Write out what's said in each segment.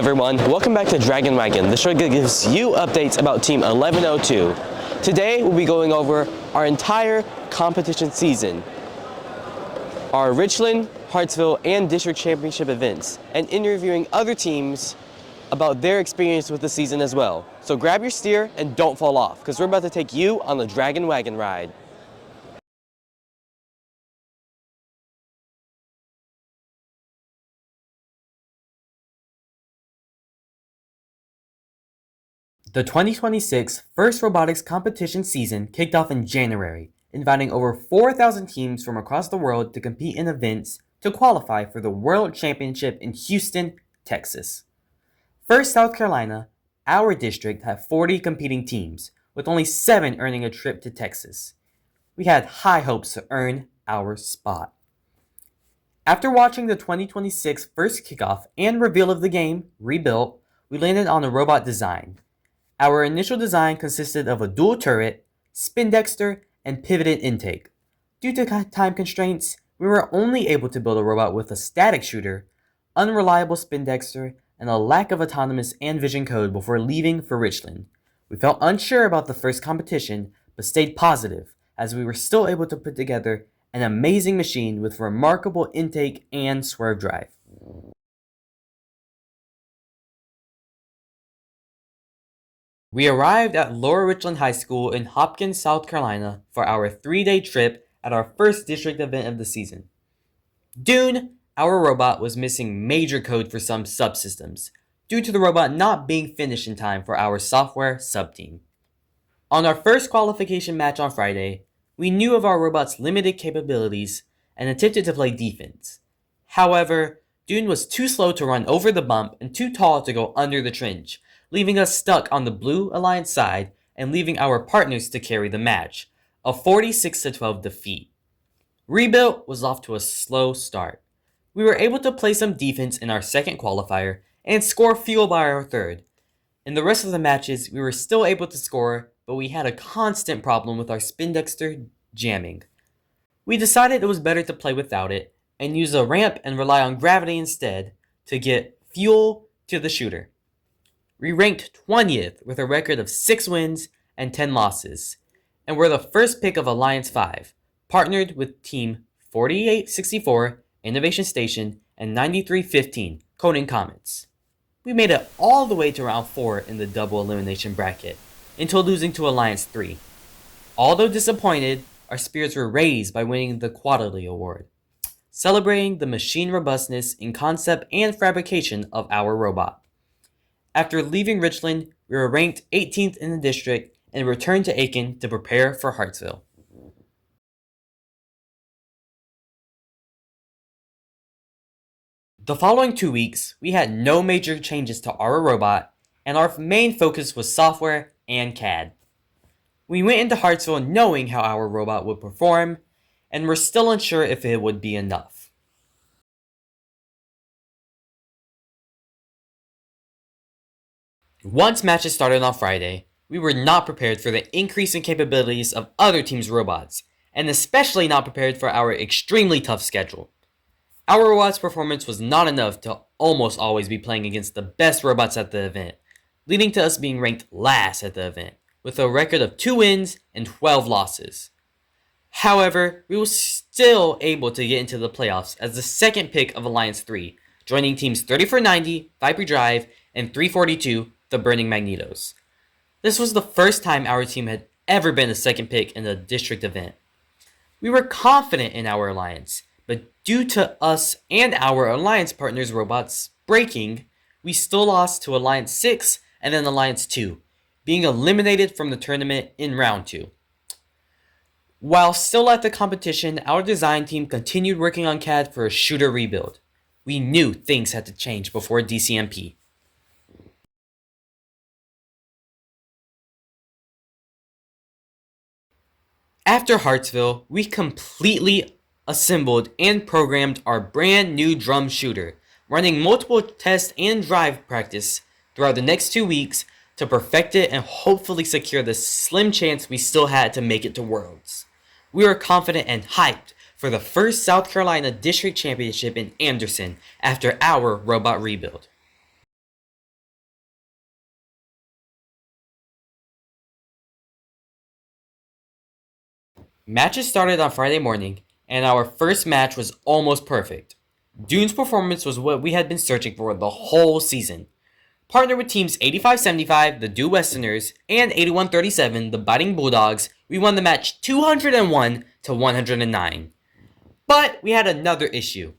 everyone, welcome back to Dragon Wagon, the show that gives you updates about Team 1102. Today we'll be going over our entire competition season, our Richland, Hartsville, and District Championship events, and interviewing other teams about their experience with the season as well. So grab your steer and don't fall off, because we're about to take you on the Dragon Wagon ride. The 2026 First Robotics Competition season kicked off in January, inviting over 4,000 teams from across the world to compete in events to qualify for the World Championship in Houston, Texas. First South Carolina, our district, had 40 competing teams, with only 7 earning a trip to Texas. We had high hopes to earn our spot. After watching the 2026 first kickoff and reveal of the game, Rebuilt, we landed on a robot design. Our initial design consisted of a dual turret, spin dexter, and pivoted intake. Due to time constraints, we were only able to build a robot with a static shooter, unreliable spin dexter, and a lack of autonomous and vision code before leaving for Richland. We felt unsure about the first competition, but stayed positive, as we were still able to put together an amazing machine with remarkable intake and swerve drive. We arrived at Lower Richland High School in Hopkins, South Carolina for our 3-day trip at our first district event of the season. Dune, our robot, was missing major code for some subsystems, due to the robot not being finished in time for our software sub-team. On our first qualification match on Friday, we knew of our robot's limited capabilities and attempted to play defense. However, Dune was too slow to run over the bump and too tall to go under the trench, leaving us stuck on the Blue Alliance side and leaving our partners to carry the match, a 46-12 defeat. Rebuilt was off to a slow start. We were able to play some defense in our second qualifier and score fuel by our third. In the rest of the matches, we were still able to score, but we had a constant problem with our spin dexter jamming. We decided it was better to play without it and use a ramp and rely on gravity instead to get fuel to the shooter. We ranked 20th with a record of 6 wins and 10 losses, and were the first pick of Alliance 5, partnered with Team 4864, Innovation Station, and 9315, Coding Comets. We made it all the way to round 4 in the double elimination bracket, until losing to Alliance 3. Although disappointed, our spirits were raised by winning the Quality Award, celebrating the machine robustness in concept and fabrication of our robot. After leaving Richland, we were ranked 18th in the district and returned to M'Aiken to prepare for Hartsville. The following 2 weeks, we had no major changes to our robot, and our main focus was software and CAD. We went into Hartsville knowing how our robot would perform, and were still unsure if it would be enough. Once matches started on Friday, we were not prepared for the increase in capabilities of other teams' robots, and especially not prepared for our extremely tough schedule. Our robot's performance was not enough to almost always be playing against the best robots at the event, leading to us being ranked last at the event, with a record of 2 wins and 12 losses. However, we were still able to get into the playoffs as the second pick of Alliance 3, joining teams 3490, Viper Drive, and 342, the Burning Magnetos. This was the first time our team had ever been a second pick in a district event. We were confident in our alliance, but due to us and our alliance partners' robots breaking, we still lost to Alliance 6 and then Alliance 2, being eliminated from the tournament in round 2. While still at the competition, our design team continued working on CAD for a shooter rebuild. We knew things had to change before DCMP. After Hartsville, we completely assembled and programmed our brand new drum shooter, running multiple test and drive practice throughout the next 2 weeks to perfect it and hopefully secure the slim chance we still had to make it to Worlds. We were confident and hyped for the first South Carolina District Championship in Anderson after our robot rebuild. Matches started on Friday morning, and our first match was almost perfect. Dune's performance was what we had been searching for the whole season. Partnered with teams 85-75, the Due Westerners, and 81-37, the Biting Bulldogs, we won the match 201-109. But we had another issue.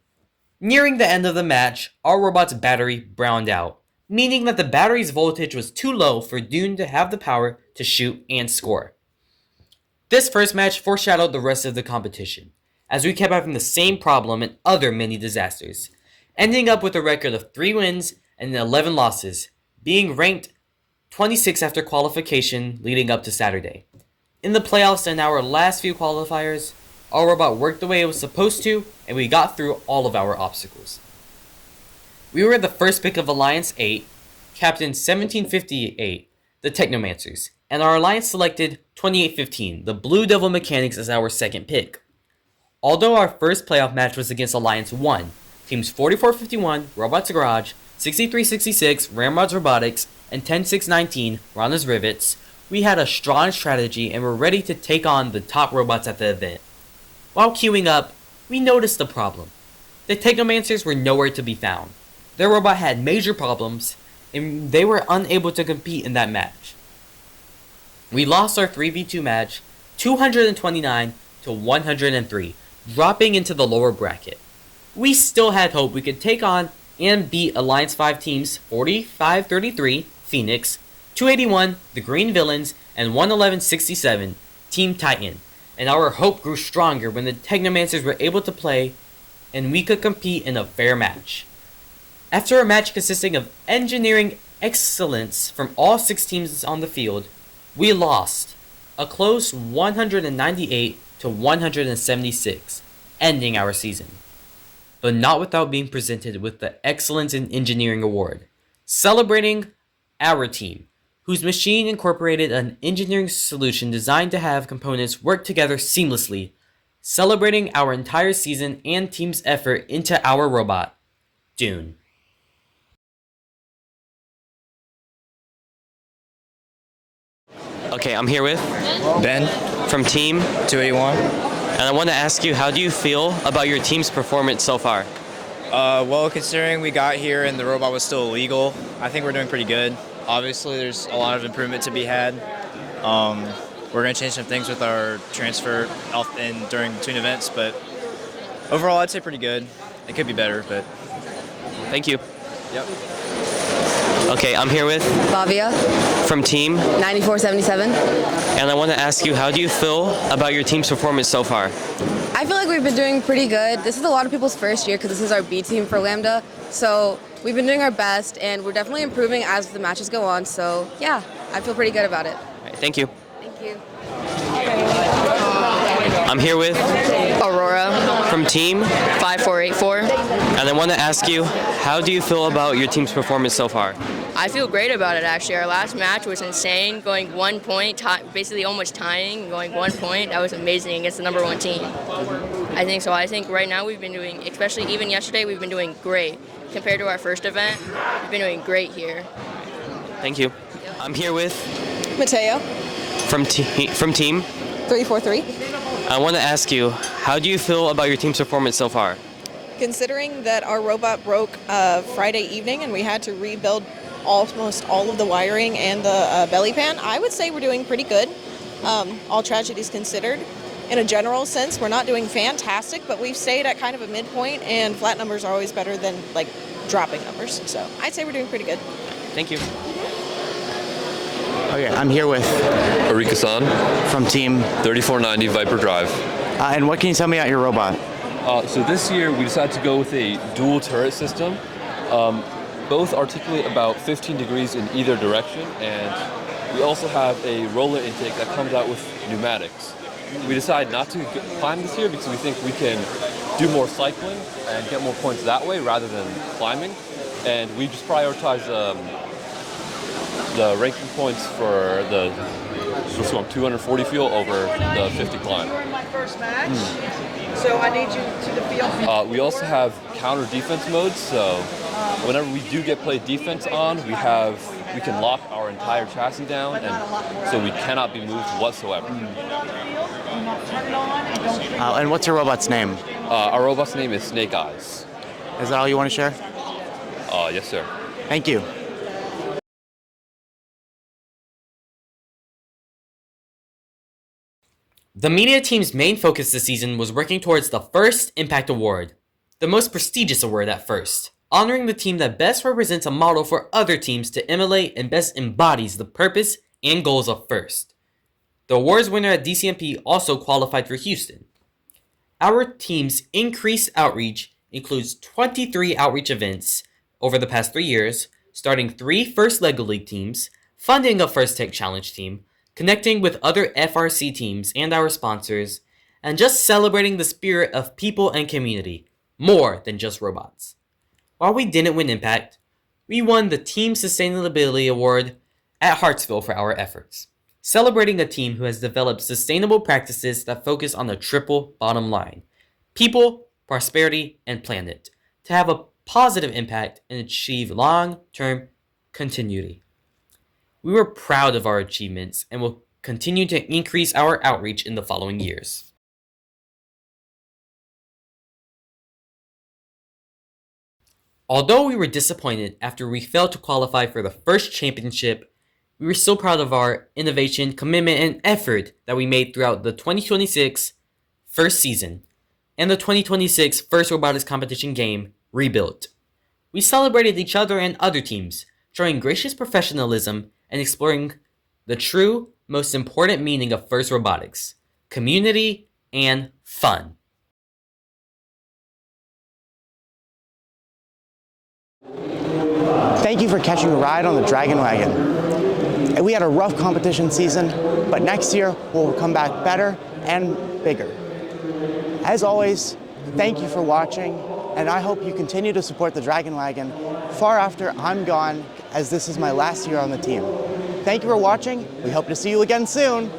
Nearing the end of the match, our robot's battery browned out, meaning that the battery's voltage was too low for Dune to have the power to shoot and score. This first match foreshadowed the rest of the competition, as we kept having the same problem and other mini disasters, ending up with a record of 3 wins and 11 losses, being ranked 26 after qualification leading up to Saturday. In the playoffs and our last few qualifiers, our robot worked the way it was supposed to, and we got through all of our obstacles. We were the first pick of Alliance 8, Captain 1758, the Technomancers, and our alliance selected 2815, the Blue Devil Mechanics, as our second pick. Although our first playoff match was against Alliance 1, teams 4451, Robots Garage, 6366, Ramrods Robotics, and 10619, Rana's Rivets, we had a strong strategy and were ready to take on the top robots at the event. While queuing up, we noticed a problem. The Technomancers were nowhere to be found. Their robot had major problems, and they were unable to compete in that match. We lost our 3v2 match 229-103, dropping into the lower bracket. We still had hope we could take on and beat Alliance 5 teams 45-33, Phoenix, 281, the Green Villains, and 111-67, Team Titan, and our hope grew stronger when the Technomancers were able to play and we could compete in a fair match. After a match consisting of engineering excellence from all 6 teams on the field, we lost, a close 198-176, ending our season. But not without being presented with the Excellence in Engineering Award, celebrating our team, whose machine incorporated an engineering solution designed to have components work together seamlessly, celebrating our entire season and team's effort into our robot, Dune. Okay, I'm here with Ben from Team 281. And I want to ask you, how do you feel about your team's performance so far? Well, considering we got here and the robot was still illegal, I think we're doing pretty good. Obviously, there's a lot of improvement to be had. We're going to change some things with our transfer during between events, but overall, I'd say pretty good. It could be better, but... Thank you. Yep. Okay, I'm here with Bavia from Team 9477. And I want to ask you, how do you feel about your team's performance so far? I feel like we've been doing pretty good. This is a lot of people's first year because this is our B team for Lambda. So we've been doing our best and we're definitely improving as the matches go on. So yeah, I feel pretty good about it. All right, thank you. Thank you. I'm here with Aurora from Team 5484. And I want to ask you, how do you feel about your team's performance so far? I feel great about it, actually. Our last match was insane, going 1 point, basically almost tying, going 1 point. That was amazing against the number 1 team. I think so. I think right now we've been doing, especially even yesterday, we've been doing great. Compared to our first event, we've been doing great here. Thank you. I'm here with Mateo, from Team 343. I want to ask you, how do you feel about your team's performance so far? Considering that our robot broke Friday evening and we had to rebuild almost all of the wiring and the belly pan, I would say we're doing pretty good, all tragedies considered. In a general sense, we're not doing fantastic, but we've stayed at kind of a midpoint, and flat numbers are always better than like dropping numbers. So I'd say we're doing pretty good. Thank you. Okay, I'm here with Arika-san from Team 3490 Viper Drive. And what can you tell me about your robot? So this year we decided to go with a dual turret system. Both articulate about 15 degrees in either direction, and we also have a roller intake that comes out with pneumatics. We decided not to climb this year because we think we can do more cycling and get more points that way rather than climbing. And we just prioritize the ranking points for the 240 fuel over the 50 climb. During my first match, so I need you to the field. We also have counter defense modes, so whenever we do get played defense on, we can lock our entire chassis down, and so we cannot be moved whatsoever. turn it on and don't trigger. And what's your robot's name? Our robot's name is Snake Eyes. Is that all you want to share? Yes, sir. Thank you. The media team's main focus this season was working towards the First Impact Award, the most prestigious award at First, honoring the team that best represents a model for other teams to emulate and best embodies the purpose and goals of First. The awards winner at DCMP also qualified for Houston. Our team's increased outreach includes 23 outreach events over the past 3 years, starting 3 First LEGO League teams, funding a First Tech Challenge team, connecting with other FRC teams and our sponsors, and just celebrating the spirit of people and community, more than just robots. While we didn't win Impact, we won the Team Sustainability Award at Hartsville for our efforts, celebrating a team who has developed sustainable practices that focus on the triple bottom line: people, prosperity, and planet, to have a positive impact and achieve long-term continuity. We were proud of our achievements and will continue to increase our outreach in the following years. Although we were disappointed after we failed to qualify for the first championship, we were still proud of our innovation, commitment, and effort that we made throughout the 2026 first season and the 2026 First Robotics Competition game, Rebuilt. We celebrated each other and other teams, showing gracious professionalism and exploring the true, most important meaning of First Robotics: community and fun. Thank you for catching a ride on the Dragon Wagon. We had a rough competition season, but next year we'll come back better and bigger. As always, thank you for watching, and I hope you continue to support the Dragon Wagon far after I'm gone, as this is my last year on the team. Thank you for watching. We hope to see you again soon.